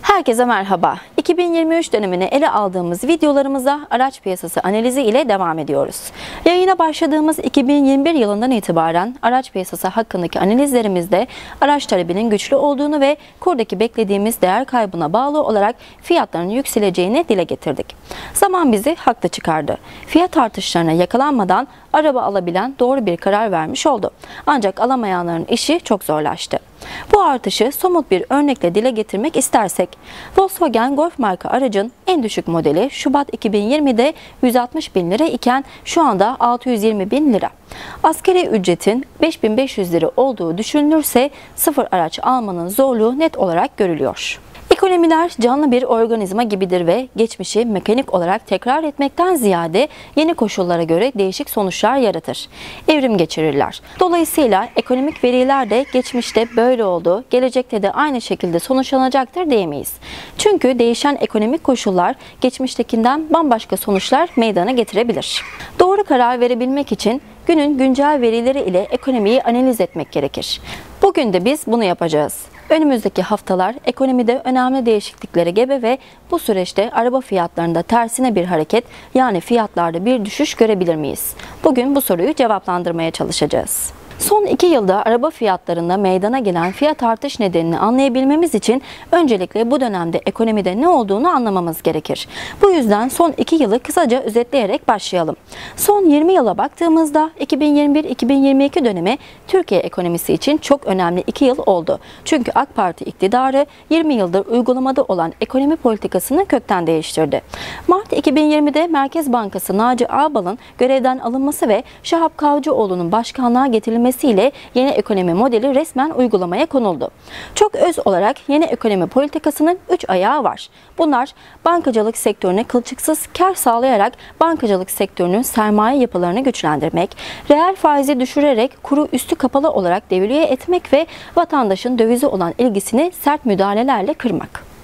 Herkese merhaba. 2023 dönemini ele aldığımız videolarımıza araç piyasası analizi ile devam ediyoruz. Yayına başladığımız 2021 yılından itibaren araç piyasası hakkındaki analizlerimizde araç talebinin güçlü olduğunu ve kurdaki beklediğimiz değer kaybına bağlı olarak fiyatların yükseleceğini dile getirdik. Zaman bizi haklı çıkardı. Fiyat artışlarına yakalanmadan araba alabilen doğru bir karar vermiş oldu. Ancak alamayanların işi çok zorlaştı. Bu artışı somut bir örnekle dile getirmek istersek, Volkswagen Golf marka aracın en düşük modeli Şubat 2020'de 160 bin lira iken şu anda 620 bin lira. Asgari ücretin 5500 lira olduğu düşünülürse sıfır araç almanın zorluğu net olarak görülüyor. Ekonomiler canlı bir organizma gibidir ve geçmişi mekanik olarak tekrar etmekten ziyade yeni koşullara göre değişik sonuçlar yaratır. Evrim geçirirler. Dolayısıyla ekonomik veriler de geçmişte böyle oldu, gelecekte de aynı şekilde sonuçlanacaktır diyemeyiz. Çünkü değişen ekonomik koşullar geçmiştekinden bambaşka sonuçlar meydana getirebilir. Doğru karar verebilmek için günün güncel verileri ile ekonomiyi analiz etmek gerekir. Bugün de biz bunu yapacağız. Önümüzdeki haftalar ekonomide önemli değişikliklere gebe ve bu süreçte araba fiyatlarında tersine bir hareket, yani fiyatlarda bir düşüş görebilir miyiz? Bugün bu soruyu cevaplandırmaya çalışacağız. Son 2 yılda araba fiyatlarında meydana gelen fiyat artış nedenini anlayabilmemiz için öncelikle bu dönemde ekonomide ne olduğunu anlamamız gerekir. Bu yüzden son 2 yılı kısaca özetleyerek başlayalım. Son 20 yıla baktığımızda 2021-2022 dönemi Türkiye ekonomisi için çok önemli 2 yıl oldu. Çünkü AK Parti iktidarı 20 yıldır uygulamada olan ekonomi politikasını kökten değiştirdi. Mart 2020'de Merkez Bankası Naci Ağbal'ın görevden alınması ve Şahap Kavcıoğlu'nun başkanlığa getirilmesiyle yeni ekonomi modeli resmen uygulamaya konuldu. Çok öz olarak yeni ekonomi politikasının 3 ayağı var. Bunlar bankacılık sektörüne kılçıksız kar sağlayarak bankacılık sektörünün sermaye yapılarını güçlendirmek, reel faizi düşürerek kuru üstü kapalı olarak devalüe etmek ve vatandaşın dövize olan ilgisini sert müdahalelerle kırmak.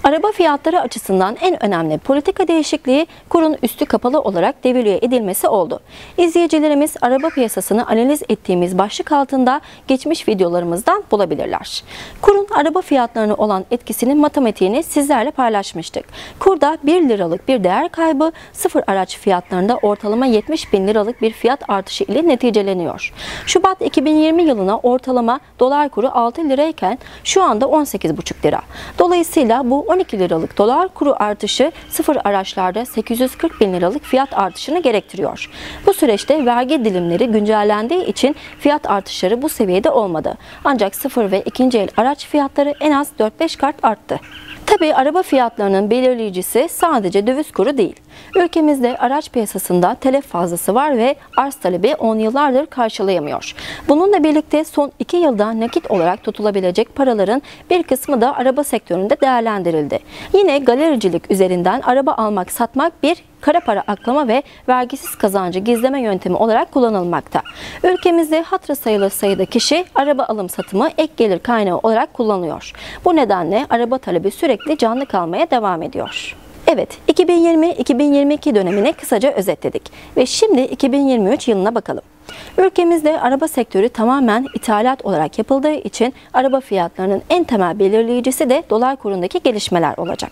Araba fiyatları açısından en önemli politika değişikliği kurun üstü kapalı olarak devalüe edilmesi oldu. İzleyicilerimiz araba piyasasını analiz ettiğimiz başlık altında geçmiş videolarımızdan bulabilirler. Kurun araba fiyatlarına olan etkisinin matematiğini sizlerle paylaşmıştık. Kurda 1 liralık bir değer kaybı sıfır araç fiyatlarında ortalama 70 bin liralık bir fiyat artışı ile neticeleniyor. Şubat 2020 yılına ortalama dolar kuru 6 lirayken şu anda 18,5 lira. Dolayısıyla bu 12 liralık dolar kuru artışı sıfır araçlarda 840 bin liralık fiyat artışını gerektiriyor. Bu süreçte vergi dilimleri güncellendiği için fiyat artışları bu seviyede olmadı. Ancak sıfır ve ikinci el araç fiyatları en az 4-5 kat arttı. Tabii araba fiyatlarının belirleyicisi sadece döviz kuru değil. Ülkemizde araç piyasasında telef fazlası var ve arz talebi 10 yıllardır karşılayamıyor. Bununla birlikte son 2 yılda nakit olarak tutulabilecek paraların bir kısmı da araba sektöründe değerlendirildi. Yine galericilik üzerinden araba almak satmak bir kara para aklama ve vergisiz kazancı gizleme yöntemi olarak kullanılmakta. Ülkemizde hatırı sayılır sayıda kişi araba alım satımı ek gelir kaynağı olarak kullanıyor. Bu nedenle araba talebi sürekli canlı kalmaya devam ediyor. Evet, 2020-2022 dönemini kısaca özetledik ve şimdi 2023 yılına bakalım. Ülkemizde araba sektörü tamamen ithalat olarak yapıldığı için araba fiyatlarının en temel belirleyicisi de dolar kurundaki gelişmeler olacak.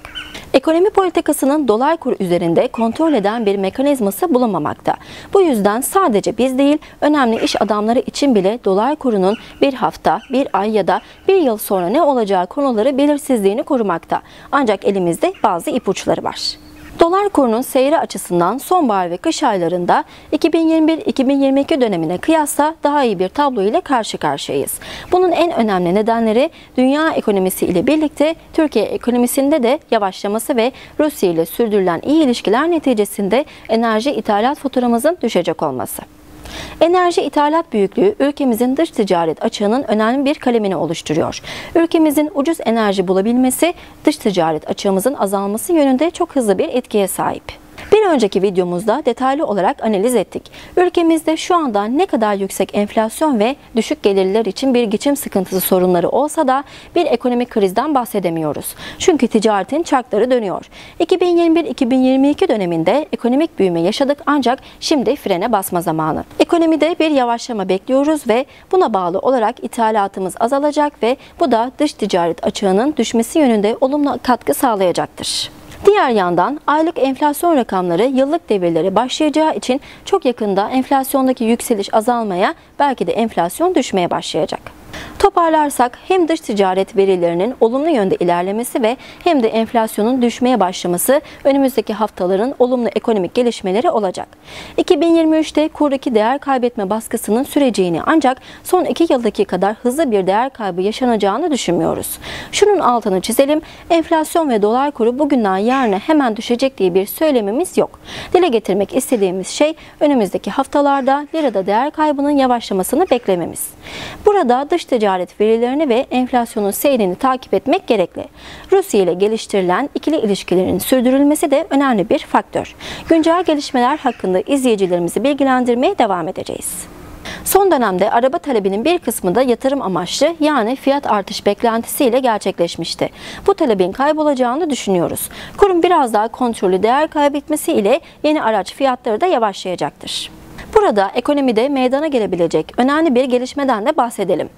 Ekonomi politikasının dolar kuru üzerinde kontrol eden bir mekanizması bulunmamakta. Bu yüzden sadece biz değil, önemli iş adamları için bile dolar kurunun bir hafta, bir ay ya da bir yıl sonra ne olacağı konuları belirsizliğini korumakta. Ancak elimizde bazı ipuçları var. Dolar kurunun seyri açısından sonbahar ve kış aylarında 2021-2022 dönemine kıyasla daha iyi bir tablo ile karşı karşıyayız. Bunun en önemli nedenleri dünya ekonomisi ile birlikte Türkiye ekonomisinde de yavaşlaması ve Rusya ile sürdürülen iyi ilişkiler neticesinde enerji ithalat faturamızın düşecek olması. Enerji ithalat büyüklüğü ülkemizin dış ticaret açığının önemli bir kalemini oluşturuyor. Ülkemizin ucuz enerji bulabilmesi dış ticaret açığımızın azalması yönünde çok hızlı bir etkiye sahip. Bir Bir önceki videomuzda detaylı olarak analiz ettik. Ülkemizde şu anda ne kadar yüksek enflasyon ve düşük gelirliler için bir geçim sıkıntısı sorunları olsa da bir ekonomik krizden bahsedemiyoruz. Çünkü ticaretin çarkları dönüyor. 2021-2022 döneminde ekonomik büyüme yaşadık ancak şimdi frene basma zamanı. Ekonomide bir yavaşlama bekliyoruz ve buna bağlı olarak ithalatımız azalacak ve bu da dış ticaret açığının düşmesi yönünde olumlu katkı sağlayacaktır. Diğer yandan aylık enflasyon rakamları yıllık devirlere başlayacağı için çok yakında enflasyondaki yükseliş azalmaya, belki de enflasyon düşmeye başlayacak. Toparlarsak hem dış ticaret verilerinin olumlu yönde ilerlemesi ve hem de enflasyonun düşmeye başlaması önümüzdeki haftaların olumlu ekonomik gelişmeleri olacak. 2023'te kurdaki değer kaybetme baskısının süreceğini ancak son 2 yıldaki kadar hızlı bir değer kaybı yaşanacağını düşünmüyoruz. Şunun altını çizelim, enflasyon ve dolar kuru bugünden yarına hemen düşecek diye bir söylemimiz yok. Dile getirmek istediğimiz şey önümüzdeki haftalarda lirada değer kaybının yavaşlamasını beklememiz. Burada dış ticaret verilerini ve enflasyonun seyrini takip etmek gerekli. Rusya ile geliştirilen ikili ilişkilerin sürdürülmesi de önemli bir faktör. Güncel gelişmeler hakkında izleyicilerimizi bilgilendirmeye devam edeceğiz. Son dönemde araba talebinin bir kısmı da yatırım amaçlı, yani fiyat artış beklentisiyle gerçekleşmişti. Bu talebin kaybolacağını düşünüyoruz. Kurum biraz daha kontrollü değer kaybetmesi ile yeni araç fiyatları da yavaşlayacaktır. Burada ekonomide meydana gelebilecek önemli bir gelişmeden de bahsedelim.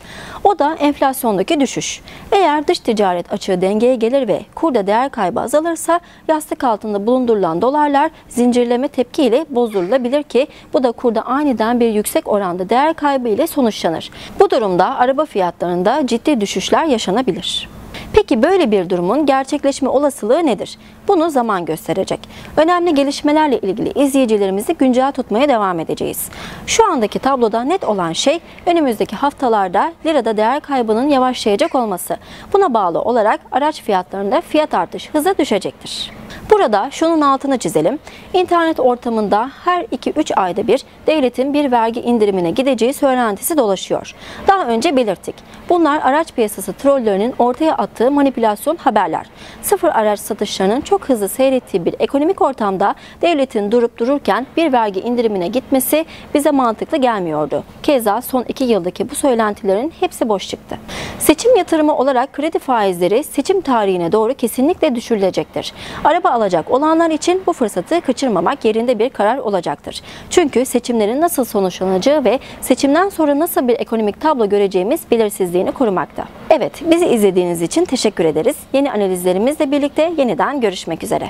O da enflasyondaki düşüş. Eğer dış ticaret açığı dengeye gelir ve kurda değer kaybı azalırsa yastık altında bulundurulan dolarlar zincirleme tepkiyle bozdurulabilir ki bu da kurda aniden bir yüksek oranda değer kaybı ile sonuçlanır. Bu durumda araba fiyatlarında ciddi düşüşler yaşanabilir. Peki böyle bir durumun gerçekleşme olasılığı nedir? Bunu zaman gösterecek. Önemli gelişmelerle ilgili izleyicilerimizi güncel tutmaya devam edeceğiz. Şu andaki tabloda net olan şey önümüzdeki haftalarda lirada değer kaybının yavaşlayacak olması. Buna bağlı olarak araç fiyatlarında fiyat artış hızı düşecektir. Burada şunun altını çizelim. İnternet ortamında her 2-3 ayda bir devletin bir vergi indirimine gideceği söylentisi dolaşıyor. Daha önce belirttik. Bunlar araç piyasası trollerinin ortaya attığı manipülasyon haberler. Sıfır araç satışlarının çok hızlı seyrettiği bir ekonomik ortamda devletin durup dururken bir vergi indirimine gitmesi bize mantıklı gelmiyordu. Keza son 2 yıldaki bu söylentilerin hepsi boş çıktı. Seçim yatırımı olarak kredi faizleri seçim tarihine doğru kesinlikle düşürülecektir. Araba alacak olanlar için bu fırsatı kaçırmamak yerinde bir karar olacaktır. Çünkü seçimlerin nasıl sonuçlanacağı ve seçimden sonra nasıl bir ekonomik tablo göreceğimiz belirsizliğini korumakta. Evet, bizi izlediğiniz için teşekkür ederiz. Yeni analizlerimizle birlikte yeniden görüşmek üzere.